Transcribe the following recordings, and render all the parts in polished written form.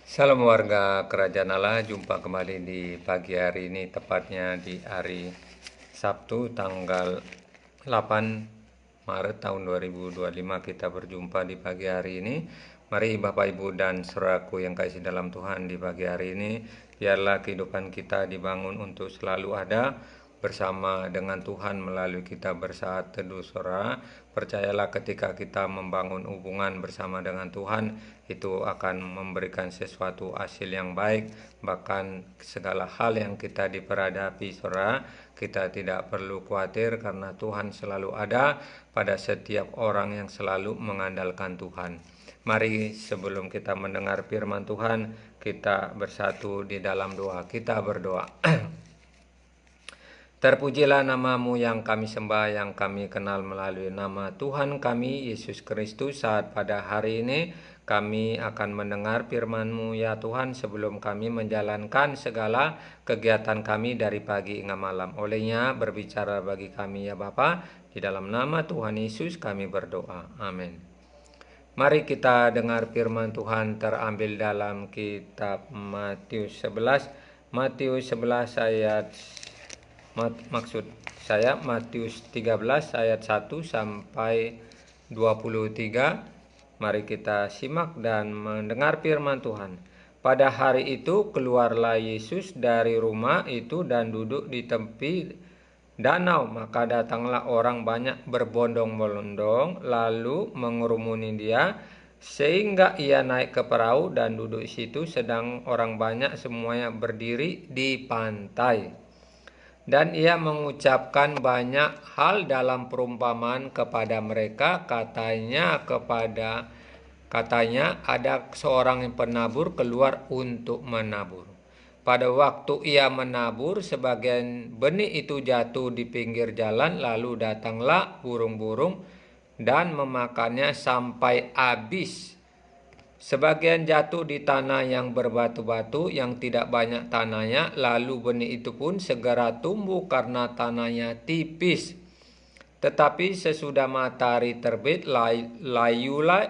Salam warga Kerajaan Allah, jumpa kembali di pagi hari ini, tepatnya di hari Sabtu tanggal 8 Maret tahun 2025 kita berjumpa di pagi hari ini. Mari Bapak Ibu dan saudaraku yang kasih dalam Tuhan, di pagi hari ini biarlah kehidupan kita dibangun untuk selalu ada bersama dengan Tuhan melalui kita bersaat teduh. Saudara, percayalah ketika kita membangun hubungan bersama dengan Tuhan, itu akan memberikan sesuatu hasil yang baik. Bahkan segala hal yang kita diperhadapi, saudara, kita tidak perlu khawatir karena Tuhan selalu ada pada setiap orang yang selalu mengandalkan Tuhan. Mari sebelum kita mendengar firman Tuhan, kita bersatu di dalam doa. Kita berdoa. Terpujilah namamu yang kami sembah, yang kami kenal melalui nama Tuhan kami, Yesus Kristus. Saat pada hari ini kami akan mendengar firman-Mu ya Tuhan, sebelum kami menjalankan segala kegiatan kami dari pagi hingga malam. Olehnya berbicara bagi kami ya Bapa, di dalam nama Tuhan Yesus kami berdoa. Amin. Mari kita dengar firman Tuhan terambil dalam kitab Matius 11. Matius 11 ayat Matius 13 ayat 1 sampai 23. Mari kita simak dan mendengar firman Tuhan. Pada hari itu keluarlah Yesus dari rumah itu dan duduk di tepi danau. Maka datanglah orang banyak berbondong-bondong lalu mengerumuni dia, sehingga ia naik ke perahu dan duduk di situ, sedang orang banyak semuanya berdiri di pantai. Dan ia mengucapkan banyak hal dalam perumpamaan kepada mereka. Katanya ada seorang yang penabur keluar untuk menabur. Pada waktu ia menabur, sebagian benih itu jatuh di pinggir jalan, lalu datanglah burung-burung dan memakannya sampai habis. Sebagian jatuh di tanah yang berbatu-batu, yang tidak banyak tanahnya, lalu benih itu pun segera tumbuh karena tanahnya tipis. Tetapi sesudah matahari terbit, layulah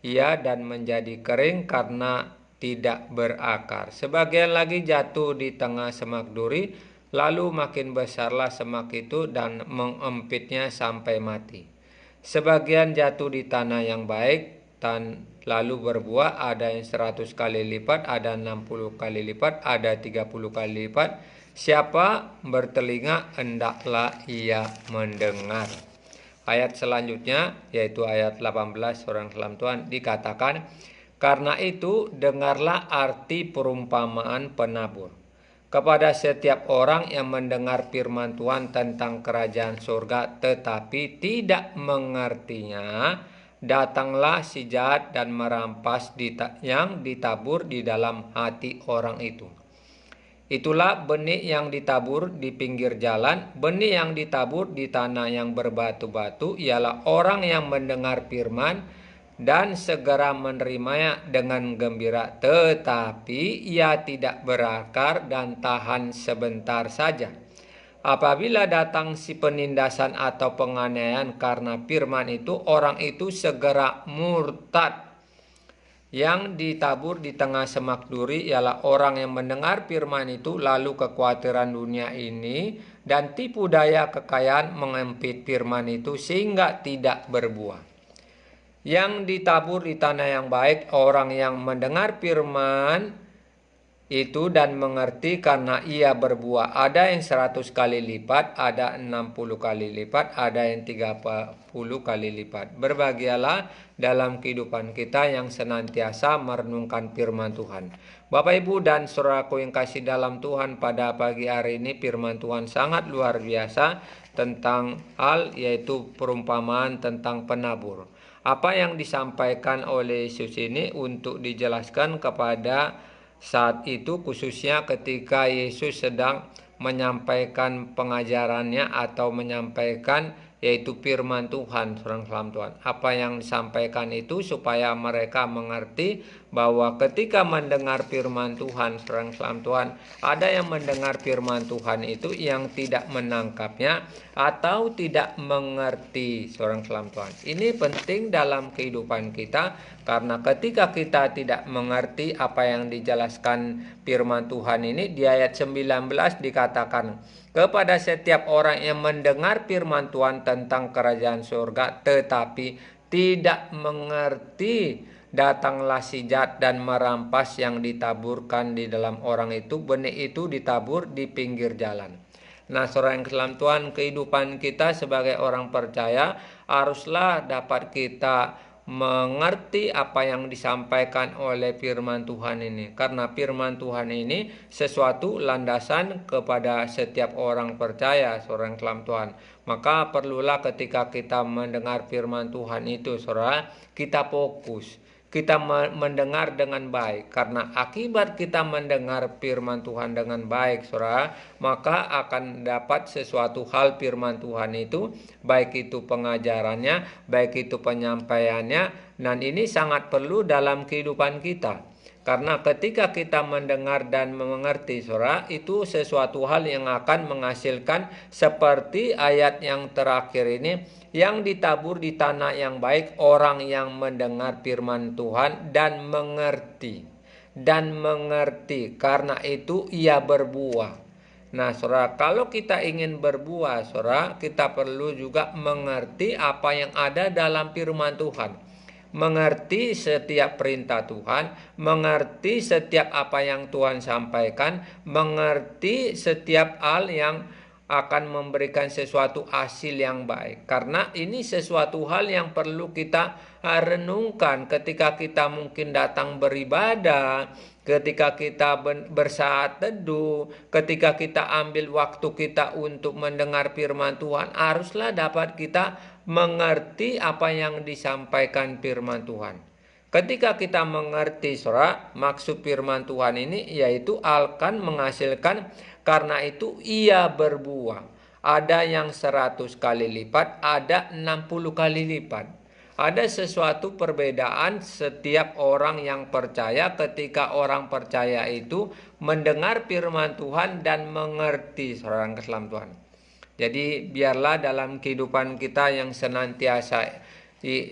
ia dan menjadi kering karena tidak berakar. Sebagian lagi jatuh di tengah semak duri, lalu makin besarlah semak itu dan mengempitnya sampai mati. Sebagian jatuh di tanah yang baik dan lalu berbuah, ada yang 100 kali lipat, ada 60 kali lipat, ada 30 kali lipat. Siapa bertelinga hendaklah ia mendengar. Ayat selanjutnya yaitu ayat 18, orang dalam Tuhan, dikatakan, karena itu dengarlah arti perumpamaan penabur. Kepada setiap orang yang mendengar firman Tuhan tentang kerajaan surga tetapi tidak mengertinya, datanglah si jahat dan merampas yang ditabur di dalam hati orang itu. Itulah benih yang ditabur di pinggir jalan. Benih yang ditabur di tanah yang berbatu-batu ialah orang yang mendengar firman dan segera menerimanya dengan gembira, tetapi ia tidak berakar dan tahan sebentar saja. Apabila datang si penindasan atau penganiayaan karena firman itu, orang itu segera murtad. Yang ditabur di tengah semak duri ialah orang yang mendengar firman itu, lalu kekhawatiran dunia ini dan tipu daya kekayaan mengempit firman itu sehingga tidak berbuah. Yang ditabur di tanah yang baik, orang yang mendengar firman itu dan mengerti karena ia berbuah. Ada yang 100 kali lipat, ada 60 kali lipat, ada yang 30 kali lipat. Berbahagialah dalam kehidupan kita yang senantiasa merenungkan firman Tuhan. Bapak Ibu dan saudaraku yang kasih dalam Tuhan, pada pagi hari ini firman Tuhan sangat luar biasa tentang hal yaitu perumpamaan tentang penabur. Apa yang disampaikan oleh Yesus ini untuk dijelaskan kepada saat itu, khususnya ketika Yesus sedang menyampaikan pengajarannya atau menyampaikan yaitu firman Tuhan, orang dalam Tuhan. Apa yang disampaikan itu supaya mereka mengerti bahwa ketika mendengar firman Tuhan, orang dalam Tuhan, ada yang mendengar firman Tuhan itu yang tidak menangkapnya atau tidak mengerti, orang dalam Tuhan. Ini penting dalam kehidupan kita Karena ketika kita tidak mengerti apa yang dijelaskan firman Tuhan ini, di ayat 19 dikatakan, kepada setiap orang yang mendengar firman Tuhan tentang kerajaan surga tetapi tidak mengerti, datanglah si jahat dan merampas yang ditaburkan di dalam orang itu. Benih itu ditabur di pinggir jalan. Nah, saudara yang dalam Tuhan, kehidupan kita sebagai orang percaya haruslah dapat kita mengerti apa yang disampaikan oleh firman Tuhan ini. Karena firman Tuhan ini sesuatu landasan kepada setiap orang percaya, saudara yang dalam Tuhan. Maka perlulah ketika kita mendengar firman Tuhan itu, saudara, kita fokus. Kita mendengar dengan baik, karena akibat kita mendengar firman Tuhan dengan baik, saudara, maka akan dapat sesuatu hal firman Tuhan itu, baik itu pengajarannya, baik itu penyampaiannya, dan ini sangat perlu dalam kehidupan kita. Karena ketika kita mendengar dan mengerti, saudara, itu sesuatu hal yang akan menghasilkan seperti ayat yang terakhir ini, yang ditabur di tanah yang baik, orang yang mendengar firman Tuhan dan mengerti. Dan mengerti, karena itu ia berbuah. Nah, saudara, kalau kita ingin berbuah, saudara, kita perlu juga mengerti apa yang ada dalam firman Tuhan. Mengerti setiap perintah Tuhan, mengerti setiap apa yang Tuhan sampaikan, mengerti setiap hal yang akan memberikan sesuatu hasil yang baik. Karena ini sesuatu hal yang perlu kita renungkan ketika kita mungkin datang beribadah, ketika kita bersaat teduh, ketika kita ambil waktu kita untuk mendengar firman Tuhan, haruslah dapat kita mengerti apa yang disampaikan firman Tuhan. Ketika kita mengerti, saudara, maksud firman Tuhan ini yaitu akan menghasilkan, karena itu ia berbuah. Ada yang 100 kali lipat, ada 60 kali lipat. Ada sesuatu perbedaan setiap orang yang percaya ketika orang percaya itu mendengar firman Tuhan dan mengerti, saudara yang dalam Tuhan. Jadi biarlah dalam kehidupan kita yang senantiasa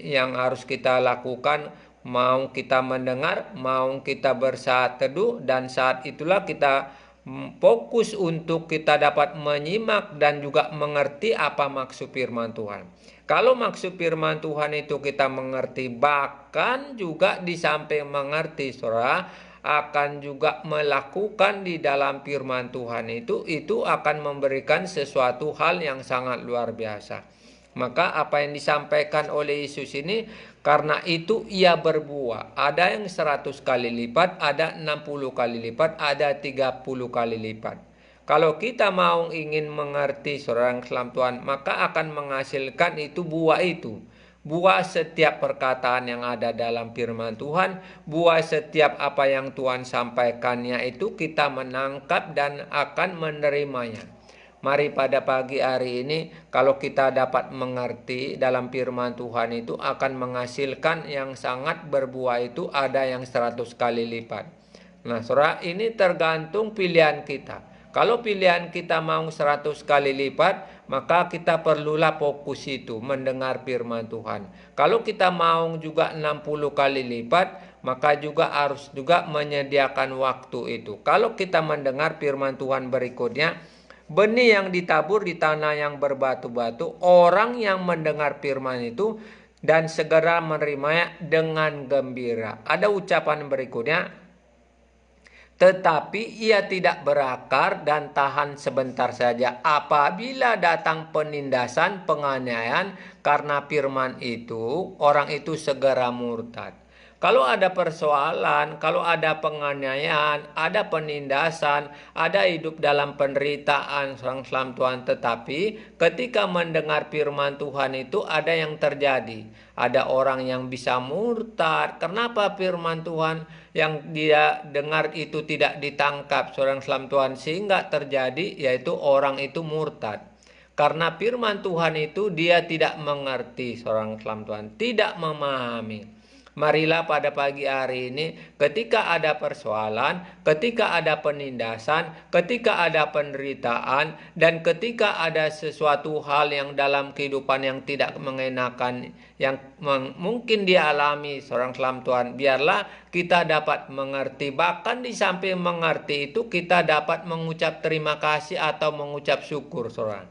yang harus kita lakukan, mau kita mendengar, mau kita bersaat teduh, dan saat itulah kita fokus untuk kita dapat menyimak dan juga mengerti apa maksud firman Tuhan. Kalau maksud firman Tuhan itu kita mengerti, bahkan juga di samping mengerti, saudara, akan juga melakukan di dalam firman Tuhan itu akan memberikan sesuatu hal yang sangat luar biasa. Maka apa yang disampaikan oleh Yesus ini, karena itu ia berbuah. Ada yang 100 kali lipat, ada 60 kali lipat, ada 30 kali lipat. Kalau kita mau ingin mengerti, saudara yang dalam Tuhan, maka akan menghasilkan itu buah itu. Buah setiap perkataan yang ada dalam firman Tuhan, buah setiap apa yang Tuhan sampaikannya itu kita menangkap dan akan menerimanya. Mari pada pagi hari ini, kalau kita dapat mengerti dalam firman Tuhan itu akan menghasilkan yang sangat berbuah itu, ada yang 100 kali lipat. Nah, saudara, ini tergantung pilihan kita. Kalau pilihan kita mau 100 kali lipat, maka kita perlulah fokus itu mendengar firman Tuhan. Kalau kita mau juga 60 kali lipat, maka juga harus juga menyediakan waktu itu. Kalau kita mendengar firman Tuhan berikutnya, benih yang ditabur di tanah yang berbatu-batu, orang yang mendengar firman itu dan segera menerimanya dengan gembira. Ada ucapan berikutnya, tetapi ia tidak berakar dan tahan sebentar saja. Apabila datang penindasan, penganiayaan karena firman itu, orang itu segera murtad. Kalau ada persoalan, kalau ada penganiayaan, ada penindasan, ada hidup dalam penderitaan, salam Tuhan, tetapi ketika mendengar firman Tuhan itu ada yang terjadi. Ada orang yang bisa murtad. Kenapa firman Tuhan yang dia dengar itu tidak ditangkap, seorang salam Tuhan, sehingga terjadi yaitu orang itu murtad. Karena firman Tuhan itu dia tidak mengerti, seorang salam Tuhan, tidak memahami. marilah pada pagi hari ini ketika ada persoalan, ketika ada penindasan, ketika ada penderitaan, dan ketika ada sesuatu hal yang dalam kehidupan yang tidak mengenakan, yang mungkin dialami seorang salam Tuhan, biarlah kita dapat mengerti, bahkan di samping mengerti itu kita dapat mengucap terima kasih atau mengucap syukur seorang.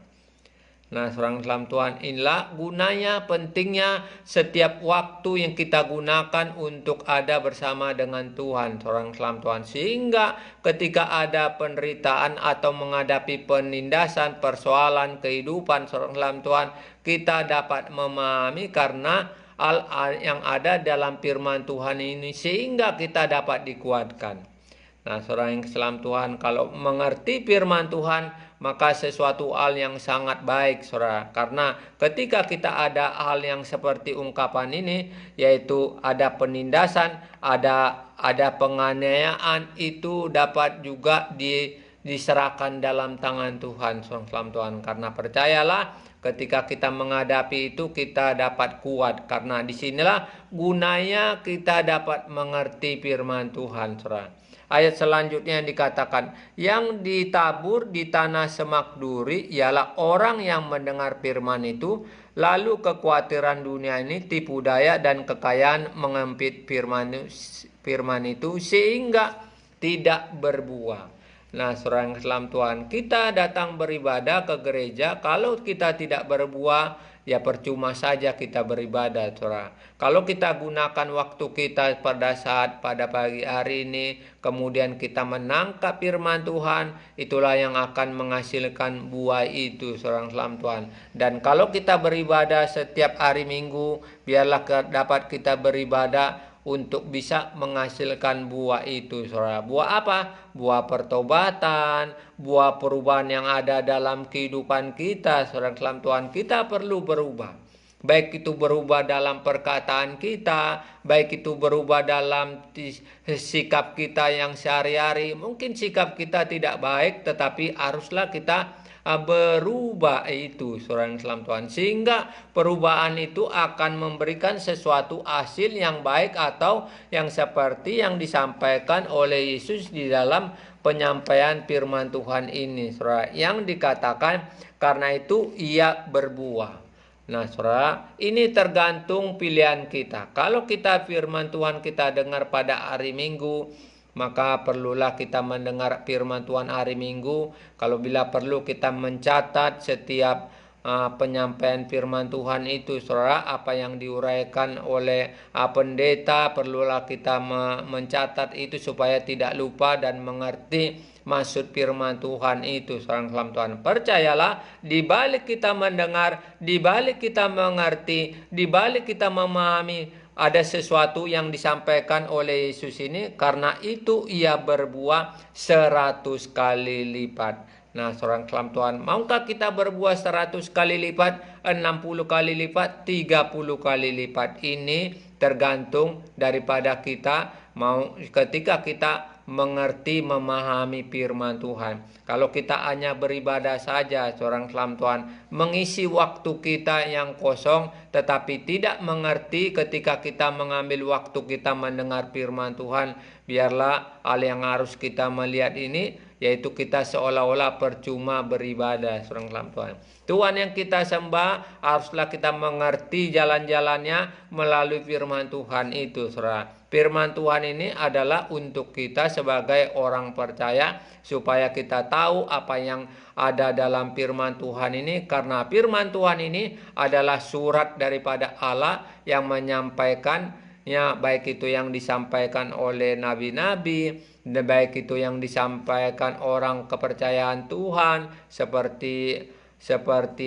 Nah, seorang salam Tuhan, inilah gunanya, pentingnya setiap waktu yang kita gunakan untuk ada bersama dengan Tuhan, seorang salam Tuhan. Sehingga ketika ada penderitaan atau menghadapi penindasan, persoalan kehidupan, seorang salam Tuhan, kita dapat memahami karena hal yang ada dalam firman Tuhan ini sehingga kita dapat dikuatkan. Nah, seorang yang salam Tuhan, kalau mengerti firman Tuhan, maka sesuatu hal yang sangat baik, saudara. Karena ketika kita ada hal yang seperti ungkapan ini, yaitu ada penindasan, ada penganiayaan, itu dapat juga diserahkan dalam tangan Tuhan, salam Tuhan. Karena percayalah, ketika kita menghadapi itu kita dapat kuat. Karena disinilah gunanya kita dapat mengerti firman Tuhan, saudara. Ayat selanjutnya yang dikatakan, yang ditabur di tanah semak duri ialah orang yang mendengar firman itu, lalu kekhawatiran dunia ini, tipu daya dan kekayaan mengempit firman itu sehingga tidak berbuah. Nah, saudara yang salam Tuhan, kita datang beribadah ke gereja, kalau kita tidak berbuah, ya percuma saja kita beribadah, saudara. Kalau kita gunakan waktu kita pada pagi hari ini, kemudian kita menangkap firman Tuhan, itulah yang akan menghasilkan buah itu, saudara salam Tuhan. Dan kalau kita beribadah setiap hari Minggu, biarlah dapat kita beribadah untuk bisa menghasilkan buah itu, saudara. Buah apa? Buah pertobatan, buah perubahan yang ada dalam kehidupan kita, saudara salam Tuhan. Kita perlu berubah. Baik itu berubah dalam perkataan kita, baik itu berubah dalam sikap kita yang sehari-hari. Mungkin sikap kita tidak baik, tetapi haruslah kita berubah itu, saudara salam Tuhan, sehingga perubahan itu akan memberikan sesuatu hasil yang baik atau yang seperti yang disampaikan oleh Yesus di dalam penyampaian firman Tuhan ini, saudara, yang dikatakan karena itu ia berbuah. Nah, saudara, ini tergantung pilihan kita. Kalau kita firman Tuhan kita dengar pada hari Minggu, maka perlulah kita mendengar firman Tuhan hari Minggu. Kalau bila perlu kita mencatat setiap penyampaian firman Tuhan itu, saudara, apa yang diuraikan oleh pendeta, perlulah kita mencatat itu supaya tidak lupa dan mengerti maksud firman Tuhan itu, saudara salam Tuhan. Percayalah, di balik kita mendengar, di balik kita mengerti, di balik kita memahami, ada sesuatu yang disampaikan oleh Yesus ini, karena itu ia berbuah 100 kali lipat. Nah, seorang salam Tuhan, maukah kita berbuah 100 kali lipat, 60 kali lipat, 30 kali lipat? Ini tergantung daripada kita mau ketika kita mengerti, memahami firman Tuhan. Kalau kita hanya beribadah saja, seorang salam Tuhan, mengisi waktu kita yang kosong, tetapi tidak mengerti ketika kita mengambil waktu kita mendengar firman Tuhan, biarlah hal yang harus kita melihat ini, yaitu kita seolah-olah percuma beribadah, seorang salam Tuhan. Tuhan yang kita sembah, haruslah kita mengerti jalan-jalannya melalui firman Tuhan itu, saudara. Firman Tuhan ini adalah untuk kita sebagai orang percaya, supaya kita tahu apa yang ada dalam firman Tuhan ini, karena firman Tuhan ini adalah surat daripada Allah yang menyampaikannya, baik itu yang disampaikan oleh nabi-nabi, baik itu yang disampaikan orang kepercayaan Tuhan seperti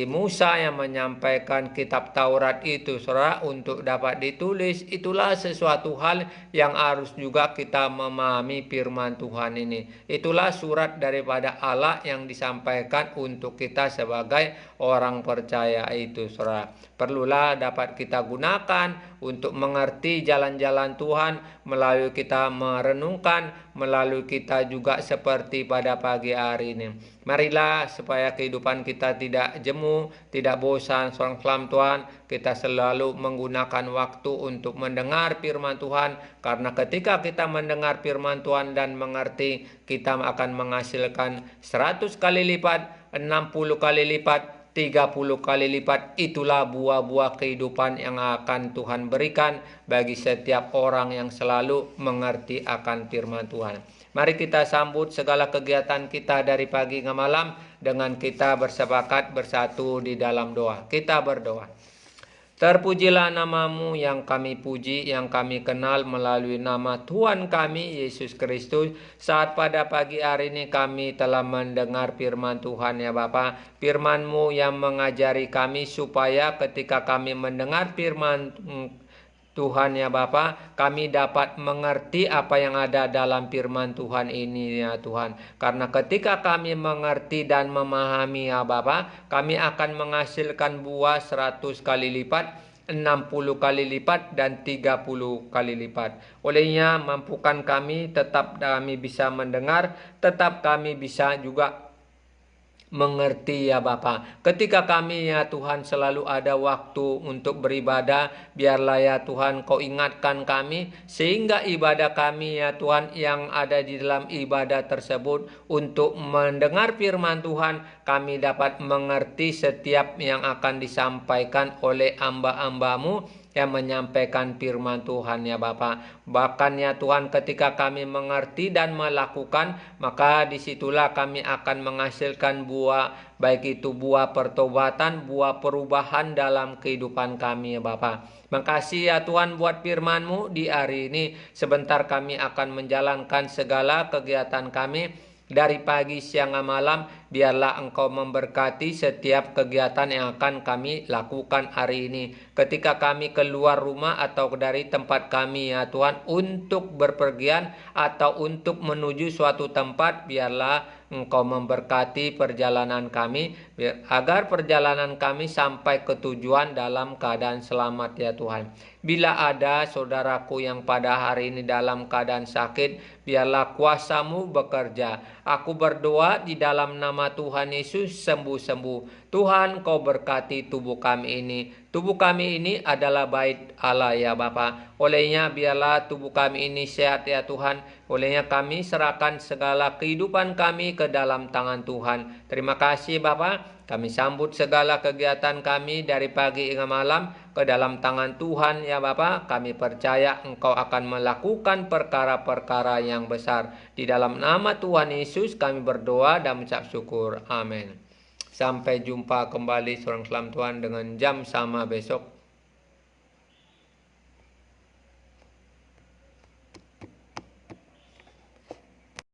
Musa yang menyampaikan kitab Taurat itu, saudara, untuk dapat ditulis. Itulah sesuatu hal yang harus juga kita memahami firman Tuhan ini. Itulah surat daripada Allah yang disampaikan untuk kita sebagai orang percaya itu, saudara. Perlulah dapat kita gunakan untuk mengerti jalan-jalan Tuhan melalui kita merenungkan, melalui kita juga seperti pada pagi hari ini. Marilah supaya kehidupan kita tidak jemu, tidak bosan, salam Tuhan, kita selalu menggunakan waktu untuk mendengar firman Tuhan, karena ketika kita mendengar firman Tuhan dan mengerti, kita akan menghasilkan 100 kali lipat, 60 kali lipat, 30 kali lipat. Itulah buah-buah kehidupan yang akan Tuhan berikan bagi setiap orang yang selalu mengerti akan firman Tuhan. Mari kita sambut segala kegiatan kita dari pagi ke malam dengan kita bersepakat bersatu di dalam doa. Kita berdoa. Terpujilah namamu yang kami puji, yang kami kenal melalui nama Tuhan kami, Yesus Kristus. Saat pada pagi hari ini kami telah mendengar firman Tuhan ya Bapa. Firman-Mu yang mengajari kami supaya ketika kami mendengar firman Tuhan ya Bapa, kami dapat mengerti apa yang ada dalam firman Tuhan ini ya Tuhan. Karena ketika kami mengerti dan memahami ya Bapa, kami akan menghasilkan buah 100 kali lipat, 60 kali lipat, dan 30 kali lipat. Olehnya mampukan kami, tetap kami bisa mendengar, tetap kami bisa juga mengerti ya Bapa. Ketika kami ya Tuhan selalu ada waktu untuk beribadah, biarlah ya Tuhan Kau ingatkan kami, sehingga ibadah kami ya Tuhan yang ada di dalam ibadah tersebut untuk mendengar firman Tuhan, kami dapat mengerti setiap yang akan disampaikan oleh hamba-hamba-Mu yang menyampaikan firman Tuhan ya Bapa. Bahkan ya Tuhan, ketika kami mengerti dan melakukan, maka disitulah kami akan menghasilkan buah, baik itu buah pertobatan, buah perubahan dalam kehidupan kami ya Bapa. Makasih ya Tuhan buat firman-Mu di hari ini. Sebentar kami akan menjalankan segala kegiatan kami dari pagi, siang, dan malam. Biarlah Engkau memberkati setiap kegiatan yang akan kami lakukan hari ini. Ketika kami keluar rumah atau dari tempat kami ya Tuhan untuk berpergian atau untuk menuju suatu tempat, biarlah Engkau memberkati perjalanan kami, agar perjalanan kami sampai ke tujuan dalam keadaan selamat ya Tuhan. Bila ada saudaraku yang pada hari ini dalam keadaan sakit, biarlah kuasa-Mu bekerja. Aku berdoa di dalam nama Tuhan Yesus, sembuh-sembuh. Tuhan Kau berkati tubuh kami ini. Tubuh kami ini adalah bait Allah ya Bapa. Olehnya biarlah tubuh kami ini sehat ya Tuhan. Olehnya kami serahkan segala kehidupan kami ke dalam tangan Tuhan. Terima kasih Bapa. Kami sambut segala kegiatan kami dari pagi hingga malam ke dalam tangan Tuhan ya Bapa. Kami percaya Engkau akan melakukan perkara-perkara yang besar. Di dalam nama Tuhan Yesus kami berdoa dan mengucap syukur. Amin. Sampai jumpa kembali, saudara Tuhan, dengan jam sama besok.